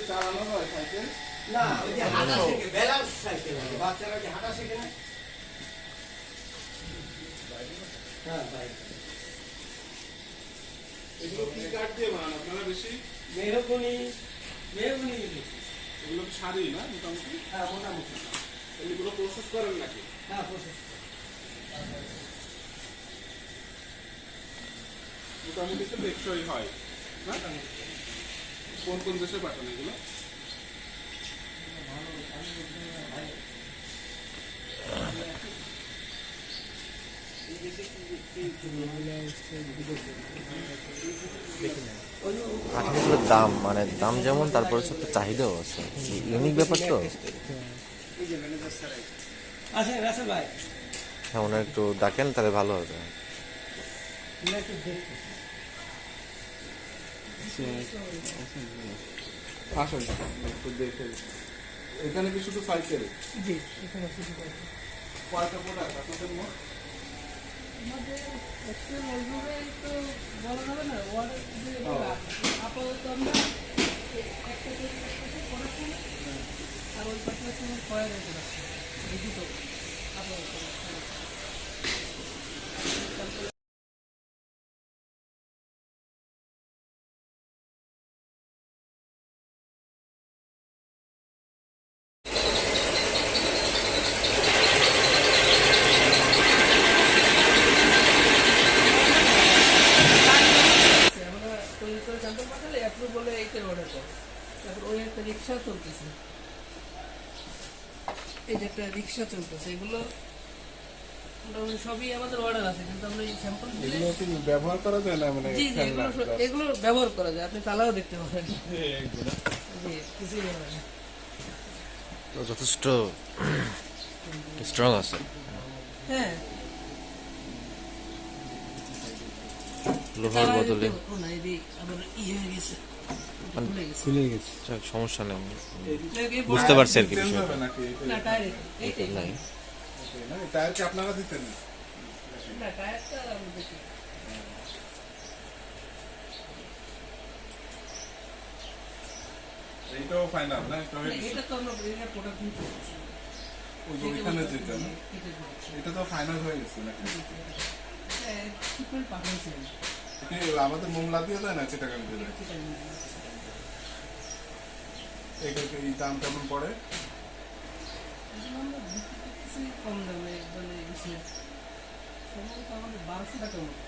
চালানো হয় সাইকেল? না, ওই যে হাঁটা শেখে, ব্যালেন্স সাইকেল আছে। বাচ্চারা যে হাঁটা শেখে না? হ্যাঁ, বাইক। এগুলো কি কাঠ দিয়ে বানান আপনারা বেশি? মেহগনি বেশি। এগুলো তো শাড়ি না মোটামুটি? হ্যাঁ, মোটামুটি। এগুলো প্রসেস করেন নাকি? হ্যাঁ, প্রসেস। মোটামুটি তো টেকসই হয় না? কোন কোন দেশে পাঠান এগুলো? কাঠের দাম মানে দাম যেমন তারপরে হচ্ছে একটা চাহিদাও আছে, ইউনিক ব্যাপার তো। আচ্ছা, রাসেল ভাই, হ্যাঁ, ওনার একটু ডাকেন তাহলে ভালো হবে। একটু দেখতে। আসেন একটু দেখে। এখানে কি শুধু সাইকেল? জি, এখানে শুধু দেখতে। কয়টা প্রোডাক্ট আপনাদের মোট? আমাদের অ্যাকচুয়াল ওইভাবে তো বলা যাবে না, ওয়ার্ডের যে আপাতত আমরা একটা প্রোডাকশন আর ওই পাশাপাশি আমার কয়ের প্রোডাকশন, এই দুটো আপাতত। আমরা তৈরি করে জানতে পারলে অ্যাপ্রুভ বলে এইটার অর্ডার করে। তারপর ওই একটা রিক্সা চলতেছে, এই যে একটা রিক্সা চলতেছে, এগুলো মোটামুটি সবই আমাদের অর্ডার আছে, কিন্তু আমরা এই স্যাম্পল দিলে এগুলো কি ব্যবহার করা যায় না মানে? জি জি এগুলো ব্যবহার করা যায়, আপনি চালাও দেখতে পারেন। জি, কিছুই হবে না। তো যথেষ্ট স্ট্রং আছে, হ্যাঁ, লোহার বদলে। ও না, এই যে আবার হয়ে গেছে, খুলে গেছে। খুলে গেছে, যাক, সমস্যা নেই, এই বুঝতে পারছি আর কি চেঞ্জ বিষয়টা। হবে নাকি? না, টায়ার এইটাই নাই টায়ার কি আপনারা দিতেন? না, টায়ারটা আমি দেখি। এইটাও ফাইনাল না? এটা হয়ে না, গেছে? এটা তো আমরা এটা প্রোডাক্ট নিতে পারছি। ওই যে ওইখানে যেটা না? এটা করছি। এটা তো ফাইনাল হয়ে গেছে নাকি? শিপমেন্ট পাঠাইছি আমি। আমাদের মোমলা দিয়ে দেয় না চিটাগাং দিয়ে দেয়? সেটা নিয়ে। এটাকে এই দাম কেমন পড়ে? এগুলো আমরা বিক্রি করতেছি কম দামে, মানে সম্ভবত আমাদের 1200 টাকা মতো।